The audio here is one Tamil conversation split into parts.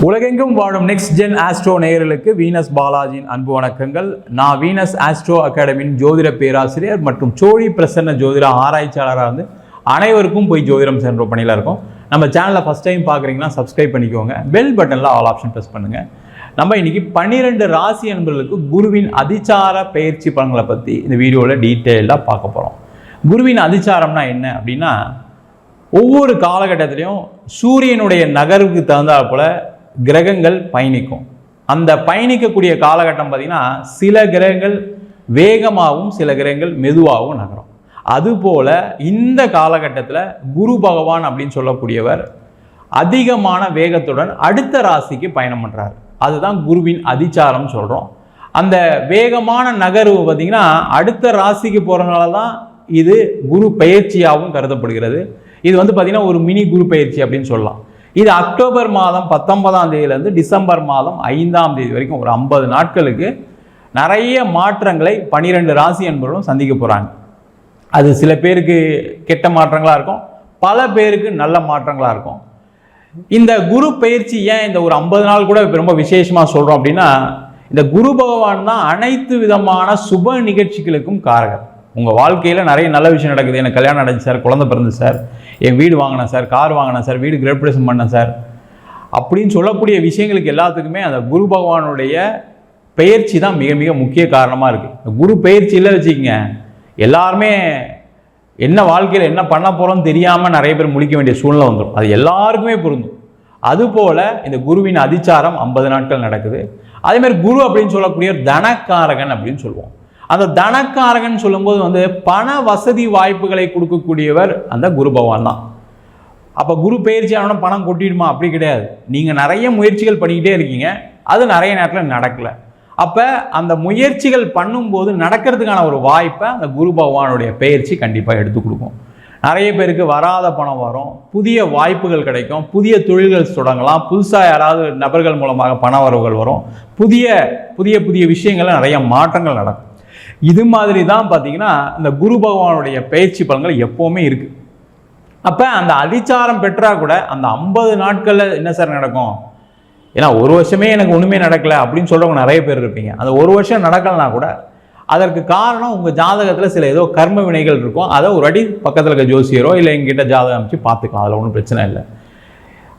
உலகெங்கும் வாழும் நெக்ஸ்ட் ஜென் ஆஸ்ட்ரோ நேயர்களுக்கு வீனஸ் பாலாஜியின் அன்பு வணக்கங்கள். நான் வீனஸ் ஆஸ்ட்ரோ அகாடமியின் ஜோதிட பேராசிரியர் மற்றும் சோழி பிரசன்ன ஜோதிட ஆராய்ச்சியாளராக இருந்து அனைவருக்கும் போய் ஜோதிடம் சென்ற பணியில் இருக்கும். நம்ம சேனலில் ஃபஸ்ட் டைம் பார்க்குறீங்கன்னா சப்ஸ்கிரைப் பண்ணிக்கோங்க. பெல் பட்டனில் ஆல் ஆப்ஷன் ப்ரெஸ் பண்ணுங்கள். நம்ம இன்னைக்கு 12 ராசி என்பவர்களுக்கு குருவின் அதிச்சார பயிற்சி பலன்களை பற்றி இந்த வீடியோவில் டீட்டெயிலாக பார்க்க போகிறோம். குருவின் அதிச்சாரம்னா என்ன அப்படின்னா, ஒவ்வொரு காலகட்டத்திலையும் சூரியனுடைய நகர்வுக்கு தகுந்தாற் போல கிரகங்கள் பயணிக்கும். அந்த பயணிக்கக்கூடிய காலகட்டம் பார்த்திங்கன்னா, சில கிரகங்கள் வேகமாகவும் சில கிரகங்கள் மெதுவாகவும் நகரும். அதுபோல் இந்த காலகட்டத்தில் குரு பகவான் அப்படின்னு சொல்லக்கூடியவர் அதிகமான வேகத்துடன் அடுத்த ராசிக்கு பயணம் பண்ணுறாரு. அதுதான் குருவின் அதிச்சாரம் சொல்கிறோம். அந்த வேகமான நகர்வு பார்த்திங்கன்னா அடுத்த ராசிக்கு போகிறதுனால தான் இது குரு பயிற்சியாகவும் கருதப்படுகிறது. இது பார்த்திங்கன்னா ஒரு மினி குரு பயிற்சி அப்படின்னு சொல்லலாம். இது அக்டோபர் மாதம் 19ஆம் தேதியிலேருந்து டிசம்பர் மாதம் 5ஆம் தேதி வரைக்கும் ஒரு 50 நாட்களுக்கு நிறைய மாற்றங்களை 12 ராசி என்பவர்களும் சந்திக்க போகிறாங்க. அது சில பேருக்கு கெட்ட மாற்றங்களாக இருக்கும், பல பேருக்கு நல்ல மாற்றங்களாக இருக்கும். இந்த குரு பயிற்சி ஏன் இந்த ஒரு 50 நாள் கூட ரொம்ப விசேஷமாக சொல்கிறோம் அப்படின்னா, இந்த குரு பகவான் தான் அனைத்து விதமான சுப நிகழ்ச்சிகளுக்கும் காரகர். உங்கள் வாழ்க்கையில் நிறைய நல்ல விஷயம் நடக்குது. எனக்கு கல்யாணம் நடந்துச்சு சார், குழந்தை பிறந்து சார், என் வீடு வாங்கினேன் சார், கார் வாங்கினேன் சார், வீடு கிரேப்ரேஷன் பண்ணேன் சார் அப்படின்னு சொல்லக்கூடிய விஷயங்களுக்கு எல்லாத்துக்குமே அந்த குரு பகவானுடைய பெயர்ச்சி தான் மிக மிக முக்கிய காரணமாக இருக்குது. குரு பெயர்ச்சி இல்லை வச்சுக்கோங்க, எல்லாருமே என்ன வாழ்க்கையில் என்ன பண்ண போகிறோம்னு தெரியாமல் நிறைய பேர் முழிக்க வேண்டிய சூழ்நிலை வந்துடும். அது எல்லாருக்குமே பொருந்தும். அதுபோல் இந்த குருவின் அதிச்சாரம் 50 நாட்கள் நடக்குது. அதேமாதிரி குரு அப்படின்னு சொல்லக்கூடிய தனக்காரகன் அப்படின்னு சொல்லுவோம். அந்த தனக்காரகன் சொல்லும்போது பண வசதி வாய்ப்புகளை கொடுக்கக்கூடியவர் அந்த குரு பகவான் தான். அப்போ குரு பயிற்சி ஆனால் பணம் கொட்டிடுமா? அப்படி கிடையாது. நீங்கள் நிறைய முயற்சிகள் பண்ணிக்கிட்டே இருக்கீங்க, அது நிறைய நேரத்தில் நடக்கலை. அப்போ அந்த முயற்சிகள் பண்ணும்போது நடக்கிறதுக்கான ஒரு வாய்ப்பை அந்த குரு பகவானுடைய பயிற்சி கண்டிப்பாக எடுத்து கொடுக்கும். நிறைய பேருக்கு வராத பணம் வரும், புதிய வாய்ப்புகள் கிடைக்கும், புதிய தொழில்கள் தொடங்கலாம், புதுசாக யாராவது நபர்கள் மூலமாக பண வரவுகள் வரும், புதிய புதிய புதிய விஷயங்கள் நிறைய மாற்றங்கள் நடக்கும். இது மாதிரி தான் பார்த்தீங்கன்னா இந்த குரு பகவானுடைய பயிற்சி பலன்கள் எப்போவுமே இருக்குது. அப்போ அந்த அதிச்சாரம் பெற்றா கூட அந்த 50 நாட்களில் என்ன சார் நடக்கும்? ஏன்னா ஒரு வருஷமே எனக்கு ஒன்றுமே நடக்கலை அப்படின்னு சொல்கிறவங்க நிறைய பேர் இருப்பீங்க. அந்த ஒரு வருஷம் நடக்கலைன்னா கூட அதற்கு காரணம் உங்கள் ஜாதகத்தில் சில ஏதோ கர்ம வினைகள் இருக்கும். அதை ஒரு அடி பக்கத்தில் இருக்க ஜோசியரோ இல்லை எங்கிட்ட ஜாதகம் அமைச்சு பார்த்துக்கலாம், அதில் ஒன்றும் பிரச்சனை இல்லை.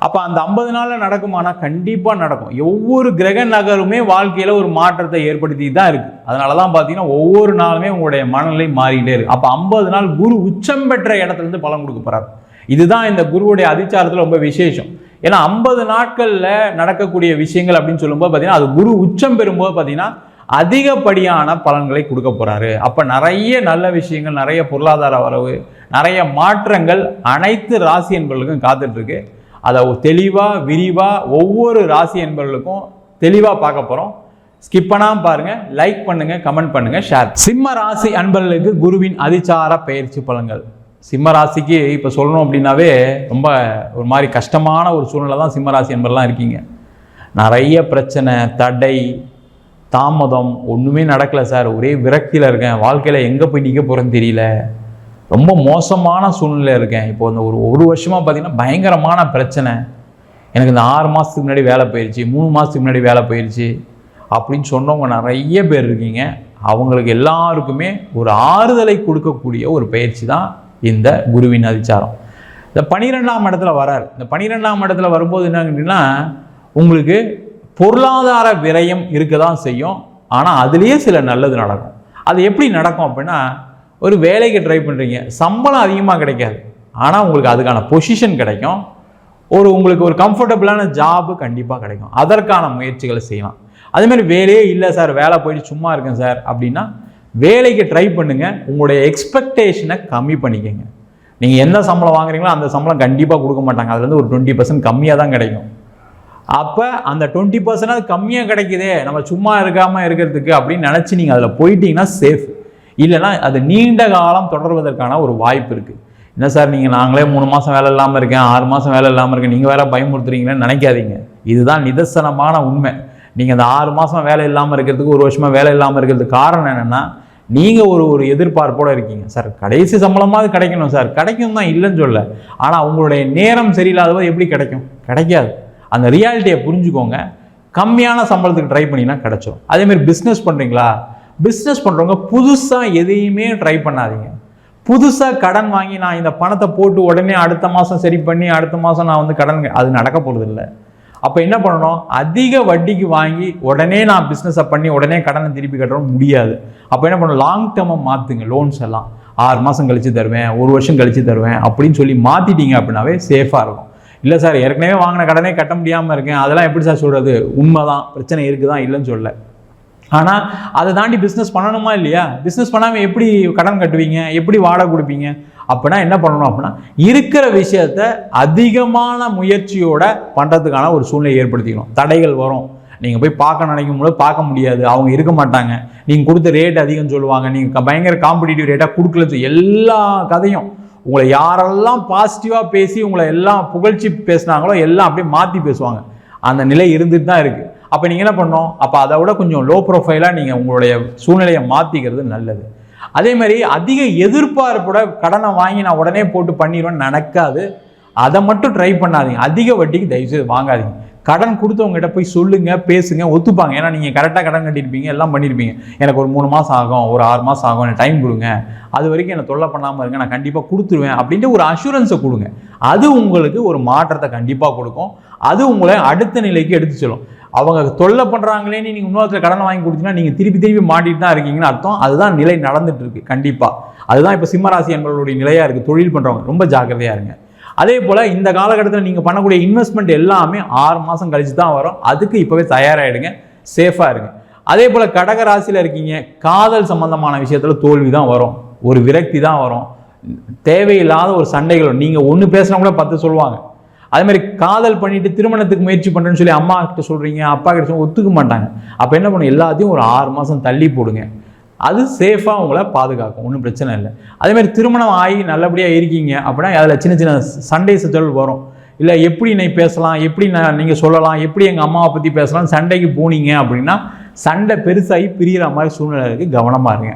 அப்போ அந்த 50 நாளில் நடக்குமானா கண்டிப்பாக நடக்கும். ஒவ்வொரு கிரக நகருமே வாழ்க்கையில் ஒரு மாற்றத்தை ஏற்படுத்தி தான் இருக்குது. அதனால தான் பார்த்தீங்கன்னா ஒவ்வொரு நாளுமே உங்களுடைய மனநிலை மாறிக்கிட்டே இருக்குது. அப்போ 50 நாள் குரு உச்சம் பெற்ற இடத்துலேருந்து பலன் கொடுக்க போகிறார். இதுதான் இந்த குருவுடைய அதிச்சாரத்தில் ரொம்ப விசேஷம். ஏன்னா 50 நாட்களில் நடக்கக்கூடிய விஷயங்கள் அப்படின்னு சொல்லும்போது பார்த்தீங்கன்னா அது குரு உச்சம் பெறும்போது பார்த்தீங்கன்னா அதிகப்படியான பலன்களை கொடுக்க போகிறாரு. அப்போ நிறைய நல்ல விஷயங்கள், நிறைய பொருளாதார வரவு, நிறைய மாற்றங்கள் அனைத்து ராசி என்பவர்களுக்கும் காத்துட்ருக்கு. அதை தெளிவாக விரிவாக ஒவ்வொரு ராசி என்பவர்களுக்கும் தெளிவாக பார்க்க போகிறோம். ஸ்கிப் பண்ணாமல் பாருங்கள், லைக் பண்ணுங்கள், கமெண்ட் பண்ணுங்கள், ஷேர். சிம்ம ராசி அன்பர்களுக்கு குருவின் அதிச்சார பயிற்சி பலன்கள். சிம்ம ராசிக்கு இப்போ சொல்லணும் அப்படின்னாவே ரொம்ப ஒரு மாதிரி கஷ்டமான ஒரு சூழ்நிலை தான் சிம்ம ராசி என்பதெல்லாம் இருக்கீங்க. நிறைய பிரச்சனை, தடை, தாமதம், ஒன்றுமே நடக்கலை சார், ஒரே விரக்தியில் இருக்கேன், வாழ்க்கையில் எங்கே போய் நிற்க போகிறேன்னு தெரியல, ரொம்ப மோசமான சூழ்நிலை இருக்கேன். இப்போ இந்த ஒரு வருஷமாக பார்த்தீங்கன்னா பயங்கரமான பிரச்சனை, எனக்கு இந்த 6 மாதத்துக்கு முன்னாடி வேலை போயிடுச்சு, 3 மாதத்துக்கு முன்னாடி வேலை போயிடுச்சு அப்படின்னு சொன்னவங்க நிறைய பேர் இருக்கீங்க. அவங்களுக்கு எல்லாருக்குமே ஒரு ஆறுதலை கொடுக்கக்கூடிய ஒரு பயிற்சி தான் இந்த குருவின் அதிச்சாரம். இந்த 12ஆம் இடத்துல வரார். இந்த 12ஆம் இடத்துல வரும்போது என்ன அப்படின்னா, உங்களுக்கு பொருளாதார விரயம் இருக்க தான் செய்யும். ஆனால் அதுலேயே சில நல்லது நடக்கும். அது எப்படி நடக்கும் அப்படின்னா, ஒரு வேலைக்கு ட்ரை பண்ணுறீங்க, சம்பளம் அதிகமாக கிடைக்காது, ஆனால் உங்களுக்கு அதுக்கான பொசிஷன் கிடைக்கும். உங்களுக்கு ஒரு கம்ஃபர்டபுளான ஜாபு கண்டிப்பாக கிடைக்கும். அதற்கான முயற்சிகளை செய்யலாம். அதேமாதிரி வேலையே இல்லை சார், வேலை போயிட்டு சும்மா இருக்கேன் சார் அப்படின்னா வேலைக்கு ட்ரை பண்ணுங்கள். உங்களுடைய எக்ஸ்பெக்டேஷனை கம்மி பண்ணிக்கங்க. நீங்கள் எந்த சம்பளம் வாங்குறீங்களோ அந்த சம்பளம் கண்டிப்பாக கொடுக்க மாட்டாங்க. அதுலேருந்து ஒரு 20% கம்மியாக தான் கிடைக்கும். அப்போ அந்த 20% கம்மியாக கிடைக்குதே, நம்ம சும்மா இருக்காமல் இருக்கிறதுக்கு அப்படின்னு நினச்சி நீங்கள் அதில் போயிட்டீங்கன்னா சேஃப். இல்லைனா அது நீண்ட காலம் தொடர்வதற்கான ஒரு வாய்ப்பு இருக்குது. என்ன சார் நீங்கள் நாங்களே 3 மாதம் வேலை இல்லாமல் இருக்கேன், 6 மாதம் வேலை இல்லாமல் இருக்கேன், நீங்கள் வேறு பயமுறுத்துறீங்கன்னு நினைக்காதீங்க. இதுதான் நிதர்சனமான உண்மை. நீங்கள் அந்த 6 மாதம் வேலை இல்லாமல் இருக்கிறதுக்கு, ஒரு வருஷமாக வேலை இல்லாமல் இருக்கிறதுக்கு காரணம் என்னென்னா, நீங்கள் ஒரு எதிர்பார்ப்போடு இருக்கீங்க. சார் கடைசி சம்பளமாவது கிடைக்கணும் சார், கிடைக்கும் தான் இல்லைன்னு சொல்ல, ஆனால் உங்களுடைய நேரம் சரியில்லாதபோது எப்படி கிடைக்கும்? கிடைக்காது. அந்த ரியாலிட்டியை புரிஞ்சுக்கோங்க. கம்மியான சம்பளத்துக்கு ட்ரை பண்ணிங்கன்னா கிடச்சிடும். அதேமாதிரி பிஸ்னஸ் பண்ணுறீங்களா, பிஸ்னஸ் பண்ணுறவங்க புதுசாக எதையுமே ட்ரை பண்ணாதீங்க. புதுசாக கடன் வாங்கி நான் இந்த பணத்தை போட்டு உடனே அடுத்த மாதம் சரி பண்ணி அடுத்த மாதம் நான் வந்து கடன், அது நடக்க போகிறது இல்லை. அப்போ என்ன பண்ணணும், அதிக வட்டிக்கு வாங்கி உடனே நான் பிஸ்னஸை பண்ணி உடனே கடனை திருப்பி கட்டணும் முடியாது. அப்போ என்ன பண்ணணும், லாங் டேர்மை மாற்றுங்க. லோன்ஸ் எல்லாம் 6 மாதம் கழித்து தருவேன், 1 வருஷம் கழித்து தருவேன் அப்படின்னு சொல்லி மாற்றிட்டீங்க அப்படின்னாவே சேஃபாக இருக்கும். இல்லை சார் ஏற்கனவே வாங்கின கடனே கட்ட முடியாமல் இருக்கேன், அதெல்லாம் எப்படி சார் சொல்கிறது, உண்மைதான், பிரச்சனை இருக்குதான், இல்லைன்னு சொல்ல. ஆனால் அதை தாண்டி பிஸ்னஸ் பண்ணணுமா இல்லையா? பிஸ்னஸ் பண்ணாமல் எப்படி கடன் கட்டுவீங்க, எப்படி வாடகை கொடுப்பீங்க? அப்படின்னா என்ன பண்ணணும் அப்படின்னா, இருக்கிற விஷயத்த அதிகமான முயற்சியோட பண்ணுறதுக்கான ஒரு சூழ்நிலை ஏற்படுத்திக்கணும். தடைகள் வரும், நீங்கள் போய் பார்க்க நினைக்கும் போது பார்க்க முடியாது, அவங்க இருக்க மாட்டாங்க, நீங்கள் கொடுத்த ரேட் அதிகம் சொல்லுவாங்க, நீங்கள் பயங்கர காம்படிட்டிவ் ரேட்டாக கொடுக்கல, எல்லா கதையும் உங்களை யாரெல்லாம் பாசிட்டிவாக பேசி உங்களை எல்லாம் புகழ்ச்சி பேசுனாங்களோ எல்லாம் அப்படியே மாற்றி பேசுவாங்க. அந்த நிலை இருந்துட்டு தான் இருக்குது. அப்போ நீங்கள் என்ன பண்ணணும், அப்போ அதை விட கொஞ்சம் லோ ப்ரொஃபைலாக நீங்கள் உங்களுடைய சூழ்நிலையை மாற்றிக்கிறது நல்லது. அதே மாதிரி அதிக எதிர்பார்ப்போட கடனை வாங்கி நான் உடனே போட்டு பண்ணிடுவேன்னு நடக்காது. அதை மட்டும் ட்ரை பண்ணாதீங்க. அதிக வட்டிக்கு தயவுசெய்து வாங்காதீங்க. கடன் கொடுத்தவங்ககிட்ட போய் சொல்லுங்கள், பேசுங்க, ஒத்துப்பாங்க. ஏன்னா நீங்கள் கரெக்டாக கடன் கட்டியிருப்பீங்க, எல்லாம் பண்ணியிருப்பீங்க. எனக்கு ஒரு 3 மாதம் ஆகும், ஒரு 6 மாதம் ஆகும், எனக்கு டைம் கொடுங்க, அது வரைக்கும் என்னை தொல்லை பண்ணாமல் இருங்க, நான் கண்டிப்பாக கொடுத்துருவேன் அப்படின்ட்டு ஒரு அஷூரன்ஸை கொடுங்க. அது உங்களுக்கு ஒரு மாற்றத்தை கண்டிப்பாக கொடுக்கும். அது உங்களை அடுத்த நிலைக்கு எடுத்து செல்லும். அவங்க தொல்லை பண்ணுறாங்களேன்னு நீங்கள் இன்னொருத்தர் கடனை வாங்கி கொடுத்தீங்கன்னா நீங்கள் திருப்பி மாட்டிட்டு தான் இருக்கீங்கன்னு அர்த்தம். அதுதான் நிலை நடந்துட்டு இருக்கு கண்டிப்பாக. அதுதான் இப்போ சிம்மராசி என்பவர்களுடைய நிலையாக இருக்குது. தொழில் பண்ணுறவங்க ரொம்ப ஜாக்கிரதையாக இருங்க. அதே போல் இந்த காலகட்டத்தில் நீங்கள் பண்ணக்கூடிய இன்வெஸ்ட்மெண்ட் எல்லாமே 6 மாதம் கழிச்சு தான் வரும். அதுக்கு இப்போவே தயாராகிடுங்க, சேஃபாக இருங்க. அதே போல் கடக ராசியில் இருக்கீங்க, காதல் சம்பந்தமான விஷயத்தில் தோல்வி தான் வரும், ஒரு விரக்தி தான் வரும், தேவையில்லாத ஒரு சண்டைகள். நீங்கள் ஒன்று பேசுனா கூட 10 சொல்லுவாங்க. அதே மாதிரி காதல் பண்ணிட்டு திருமணத்துக்கு முயற்சி பண்ணுறேன்னு சொல்லி அம்மா கிட்ட சொல்கிறீங்க, அப்பா கிட்ட சொல்லி ஒத்துக்க மாட்டாங்க. அப்போ என்ன பண்ணும், எல்லாத்தையும் ஒரு 6 மாதம் தள்ளி போடுங்க. அது சேஃபாக உங்களை பாதுகாக்கும், ஒன்றும் பிரச்சனை இல்லை. அதேமாதிரி திருமணம் ஆகி நல்லபடியாக இருக்கீங்க அப்படின்னா அதில் சின்ன சின்ன சண்டை சச்சரவு வரும். இல்லை எப்படி நீ பேசலாம், எப்படி நீங்கள் சொல்லலாம், எப்படி எங்கள் அம்மாவை பற்றி பேசலாம், சண்டைக்கு போனீங்க அப்படின்னா சண்டை பெருசாகி பிரிகிற மாதிரி சூழ்நிலை இருக்குது. கவனமாக இருங்க.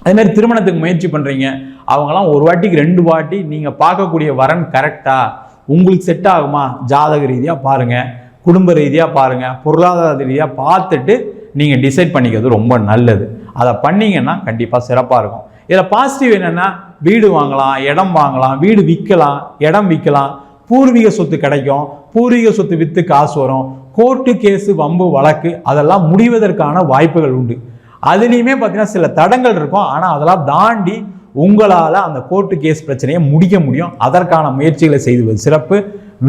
அதேமாதிரி திருமணத்துக்கு முயற்சி பண்ணுறீங்க, அவங்களாம் ஒரு வாட்டிக்கு 2 வாட்டி நீங்கள் பார்க்கக்கூடிய வரன் கரெக்டாக உங்களுக்கு செட் ஆகுமா, ஜாதக ரீதியாக பாருங்கள், குடும்ப ரீதியாக பாருங்கள், பொருளாதார ரீதியாக பார்த்துட்டு நீங்கள் டிசைட் பண்ணிக்கிறது ரொம்ப நல்லது. அதை பண்ணிங்கன்னா கண்டிப்பாக சிறப்பாக இருக்கும். இதில் பாசிட்டிவ் என்னென்னா, வீடு வாங்கலாம், இடம் வாங்கலாம், வீடு விற்கலாம், இடம் விற்கலாம், பூர்வீக சொத்து கிடைக்கும், பூர்வீக சொத்து விற்று காசு வரும், கோர்ட்டு கேஸு வம்பு வழக்கு அதெல்லாம் முடிவதற்கான வாய்ப்புகள் உண்டு. அதுலேயுமே பார்த்தீங்கன்னா சில தடங்கள் இருக்கும், ஆனால் அதெல்லாம் தாண்டி உங்களால் அந்த கோர்ட்டு கேஸ் பிரச்சனையை முடிக்க முடியும். அதற்கான முயற்சிகளை செய்வது சிறப்பு.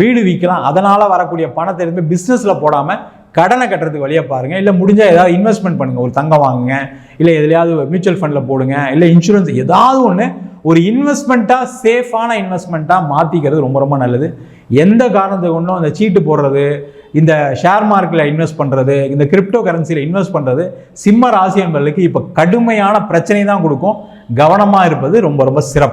வீடு விற்கலாம், அதனால் வரக்கூடிய பணத்தை இருந்து பிஸ்னஸில் போடாமல் கடனை கட்டுறதுக்கு வழியாக பாருங்கள். இல்லை முடிஞ்சால் ஏதாவது இன்வெஸ்ட்மெண்ட் பண்ணுங்கள், ஒரு தங்கம் வாங்குங்க, இல்லை எதுலையாவது மியூச்சுவல் ஃபண்டில் போடுங்க, இல்லை இன்சூரன்ஸ் ஏதாவது ஒன்று ஒரு இன்வெஸ்ட்மெண்ட்டாக சேஃபான இன்வெஸ்ட்மெண்ட்டாக மாற்றிக்கிறது ரொம்ப ரொம்ப நல்லது. எந்த காரணத்தை கொண்டும் அந்த சீட்டு போடுறது, இந்த ஷேர் மார்க்கெட்டில் இன்வெஸ்ட் பண்ணுறது, இந்த கிரிப்டோ கரன்சியில் இன்வெஸ்ட் பண்ணுறது சிம்ம ராசி என்பவர்களுக்கு இப்போ கடுமையான பிரச்சனை தான் கொடுக்கும். கவனமாக இருப்பது ரொம்ப ரொம்ப சிறப்பு.